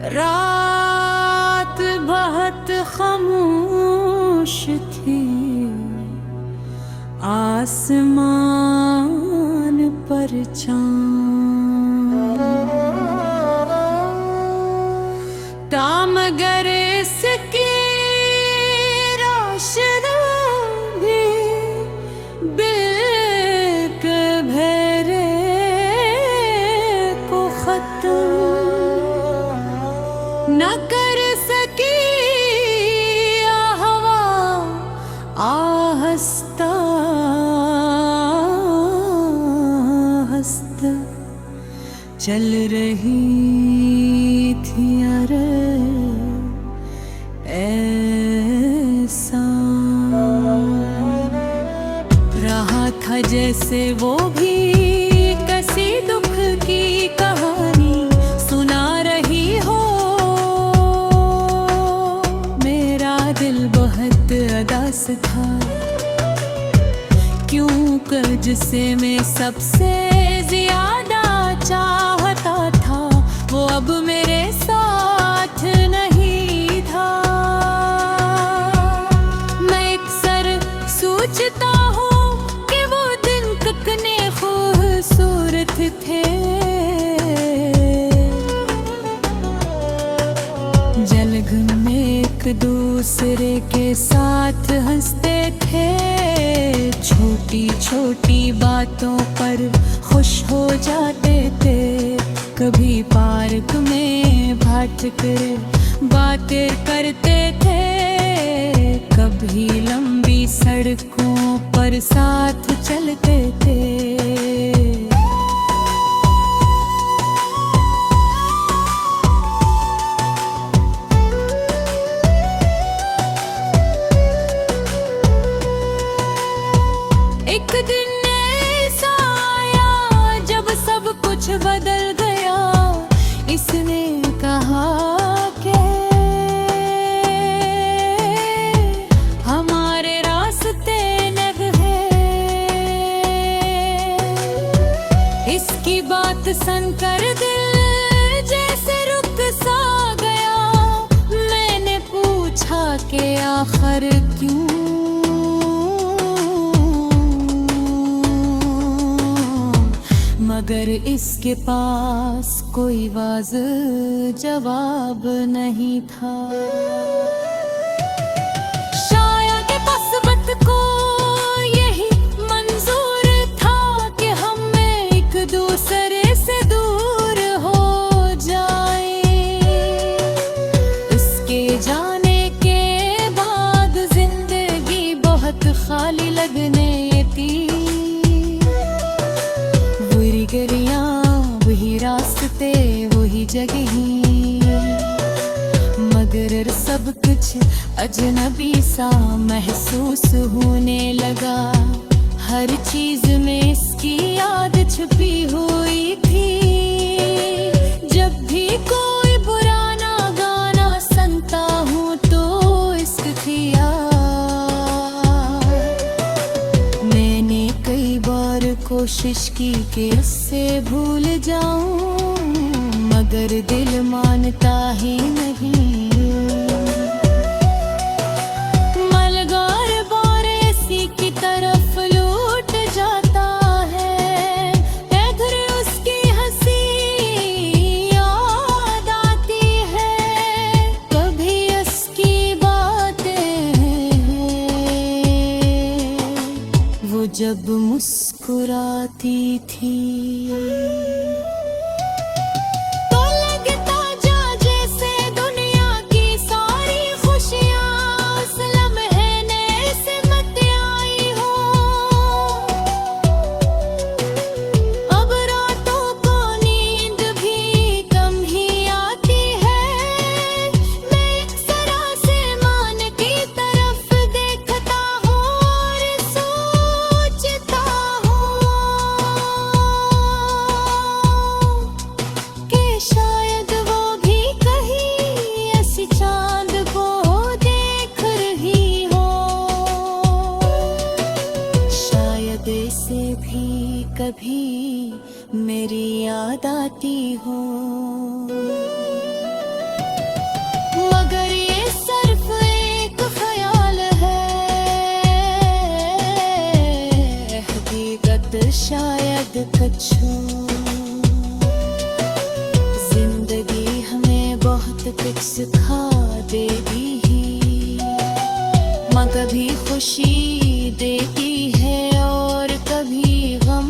रात बहुत खामोश थी, आसमान पर चाँद था, मगर इसकी रोशनी भी बिल्क भेरे को खत्म न कर सकी। हवा आहस्ता आहस्ता चल रही थी, अरे ऐसा रहा था जैसे वो भी किसी दुख की कहानी सुना रही हो। मेरा दिल बहुत उदास था, क्यों कर जिसे मैं सबसे ज्यादा चाहता था वो अब मेरे साथ नहीं था। मैं अक्सर सोचता हूँ कि वो दिन कितने खूबसूरत थे। जलगन में एक दूसरे के साथ हंसते थे, छोटी छोटी बातों पर खुश हो जाते थे। कभी पार्क में बैठ कर बातें करते थे, कभी लंबी सड़कों पर साथ चलते थे। एक दिन ऐसा आया जब सब कुछ बदल गया। इसने कहा कि हमारे रास्ते अलग हैं। इसकी बात सुनकर दिल जैसे रुक सा गया। मैंने पूछा कि आखिर क्यों? मगर इसके पास कोई वाज़ेह जवाब नहीं था। शायद किस्मत को यही मंजूर था कि हम एक दूसरे से दूर हो जाएं। इसके जाने के बाद जिंदगी बहुत खाली लगने थी। गलियां वही रास्ते वही जगह, मगर सब कुछ अजनबी सा महसूस होने लगा। हर चीज में इसकी याद छुपी हुई थी। जब भी कोई पुराना गाना सुनता हूँ तो इसकी याद। मैंने कई बार कोशिश की कि उससे भूल जाऊं, मगर दिल मानता ही नहीं। मलगार बार इसी की तरफ लौट जाता है। इधर उसकी हंसी याद आती है, कभी उसकी बातें वो जब मुस्कुराती थी। तो लगता जा जैसे दुनिया की सारी खुशियाँ उस लम्हे ने सिमट आई हो। अब रातों को नींद भी कम ही आती है। मैं अक्सर आसमान की तरफ देखता हूँ और सोचता हूँ कभी कभी मेरी याद आती हो, मगर ये सिर्फ एक ख्याल है, हकीकत शायद कुछ हो। जिंदगी हमें बहुत कुछ सिखा देगी ही, माँ कभी खुशी देती है और कभी गम,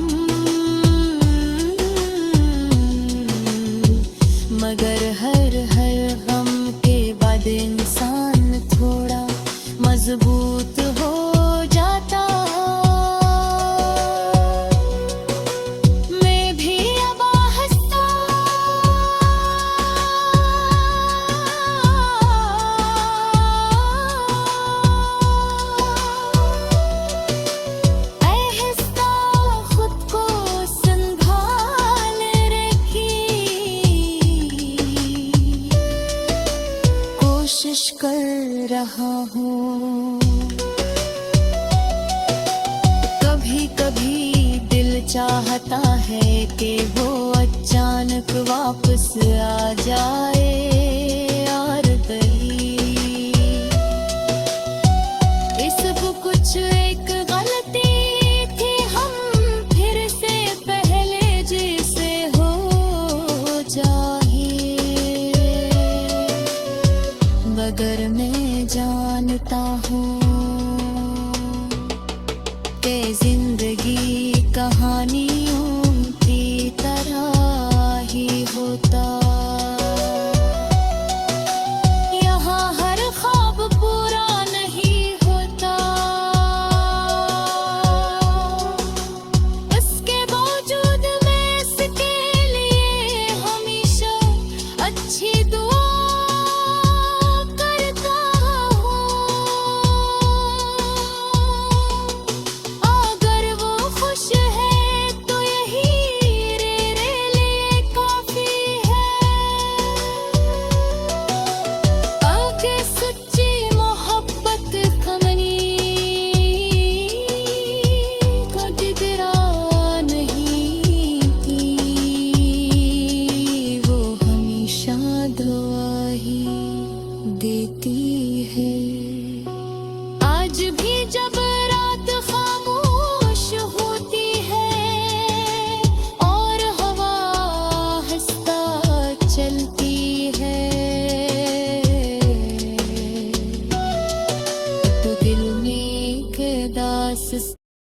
मगर हर गम के बाद इंसान थोड़ा मजबूत हो जाता। मैं भी अब आहिस्ता आहिस्ता खुद को संभाल रखी, कोशिश कर रहा हूँ। कभी कभी दिल चाहता है कि वो अचानक वापस आ जाए और दही, इस सब कुछ एक गलती थी, हम फिर से पहले जैसे हो जाए, मगर मैं जानता हूँ कि